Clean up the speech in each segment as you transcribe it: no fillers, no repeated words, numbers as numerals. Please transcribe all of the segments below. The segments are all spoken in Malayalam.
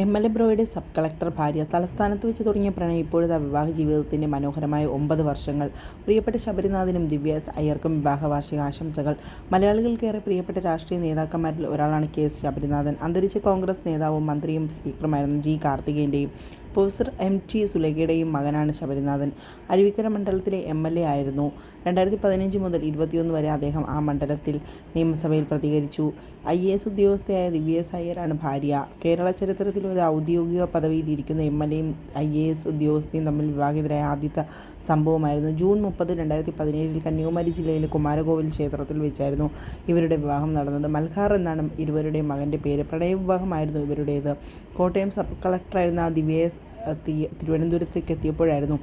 MLA ബ്രോയുടെ സബ് കളക്ടർ ഭാര്യ. തലസ്ഥാനത്ത് വെച്ച് തുടങ്ങിയ പ്രണയം ഇപ്പോഴത്തെ വിവാഹ ജീവിതത്തിൻ്റെ മനോഹരമായ 9 വർഷങ്ങൾ. പ്രിയപ്പെട്ട ശബരിനാഥനും ദിവ്യ അയ്യർക്കും വിവാഹ വാർഷിക ആശംസകൾ. മലയാളികൾക്കേറെ പ്രിയപ്പെട്ട രാഷ്ട്രീയ നേതാക്കന്മാരിൽ ഒരാളാണ് KS ശബരിനാഥൻ. അന്തരിച്ച കോൺഗ്രസ് നേതാവും മന്ത്രിയും സ്പീക്കറുമായിരുന്ന G. കാർത്തികേയൻ്റെയും പ്രൊഫസർ MT സുലേഖയുടെയും മകനാണ് ശബരിനാഥൻ. അരുവിക്കര മണ്ഡലത്തിലെ MLA ആയിരുന്നു. 2015 മുതൽ 2021 വരെ അദ്ദേഹം ആ മണ്ഡലത്തിൽ നിയമസഭയിൽ പ്രതികരിച്ചു. IAS ഉദ്യോഗസ്ഥയായ ദിവ്യ അയ്യരാണ് ഭാര്യ. കേരള ചരിത്രത്തിൽ ഒരു ഔദ്യോഗിക പദവിയിൽ ഇരിക്കുന്ന MLAയും IAS ഉദ്യോഗസ്ഥയും തമ്മിൽ വിവാഹിതരായ ആദ്യത്തെ സംഭവമായിരുന്നു. ജൂൺ 30, 2017 കന്യാകുമാരി ജില്ലയിലെ കുമാരകോവിൽ ക്ഷേത്രത്തിൽ വെച്ചായിരുന്നു ഇവരുടെ വിവാഹം നടന്നത്. മൽഹാർ എന്നാണ് ഇരുവരുടെയും മകൻ്റെ പേര്. പ്രണയവിവാഹമായിരുന്നു ഇവരുടേത്. കോട്ടയം സബ് കളക്ടറായിരുന്ന ദിവ്യ തിരുവനന്തപുരത്തേക്ക് എത്തിയപ്പോഴായിരുന്നു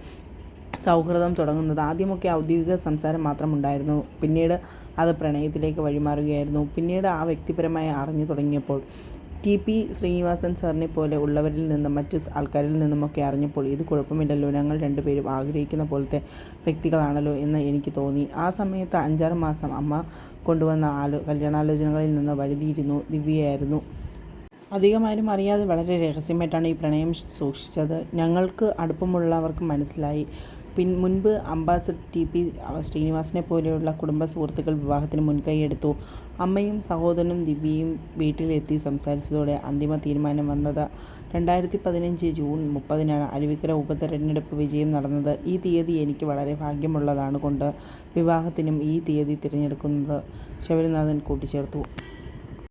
സൗഹൃദം തുടങ്ങുന്നത്. ആദ്യമൊക്കെ ഔദ്യോഗിക സംസാരം മാത്രമുണ്ടായിരുന്നു. പിന്നീട് അത് പ്രണയത്തിലേക്ക് വഴിമാറുകയായിരുന്നു. പിന്നീട് ആ വ്യക്തിപരമായി അറിഞ്ഞു തുടങ്ങിയപ്പോൾ TP ശ്രീനിവാസൻ സാറിനെ പോലെ ഉള്ളവരിൽ നിന്നും മറ്റു ആൾക്കാരിൽ നിന്നുമൊക്കെ അറിഞ്ഞപ്പോൾ ഇത് കുഴപ്പമില്ലല്ലോ, ഞങ്ങൾ രണ്ടുപേരും ആഗ്രഹിക്കുന്ന പോലത്തെ വ്യക്തികളാണല്ലോ എന്ന് എനിക്ക് തോന്നി. ആ സമയത്ത് 5-6 മാസം അമ്മ കൊണ്ടുവന്ന കല്യാണാലോചനകളിൽ നിന്ന് വഴുതിയിരുന്നു ദിവ്യയായിരുന്നു. അധികമാരും അറിയാതെ വളരെ രഹസ്യമായിട്ടാണ് ഈ പ്രണയം സൂക്ഷിച്ചത്. ഞങ്ങൾക്ക് അടുപ്പമുള്ളവർക്ക് മനസ്സിലായി. മുൻപ് അംബാസഡർ TP ശ്രീനിവാസനെ പോലെയുള്ള കുടുംബ സുഹൃത്തുക്കൾ വിവാഹത്തിന് മുൻകൈയെടുത്തു. അമ്മയും സഹോദരനും ദിവ്യയും വീട്ടിലെത്തി സംസാരിച്ചതോടെ അന്തിമ തീരുമാനം വന്നത്. 2015 ജൂൺ 30 അരുവിക്കര ഉപതെരഞ്ഞെടുപ്പ് വിജയം നടന്നത്. ഈ തീയതി എനിക്ക് വളരെ ഭാഗ്യമുള്ളതാണ് കൊണ്ട് വിവാഹത്തിനും ഈ തീയതി തിരഞ്ഞെടുക്കുന്നത് ശബരിനാഥൻ കൂട്ടിച്ചേർത്തു.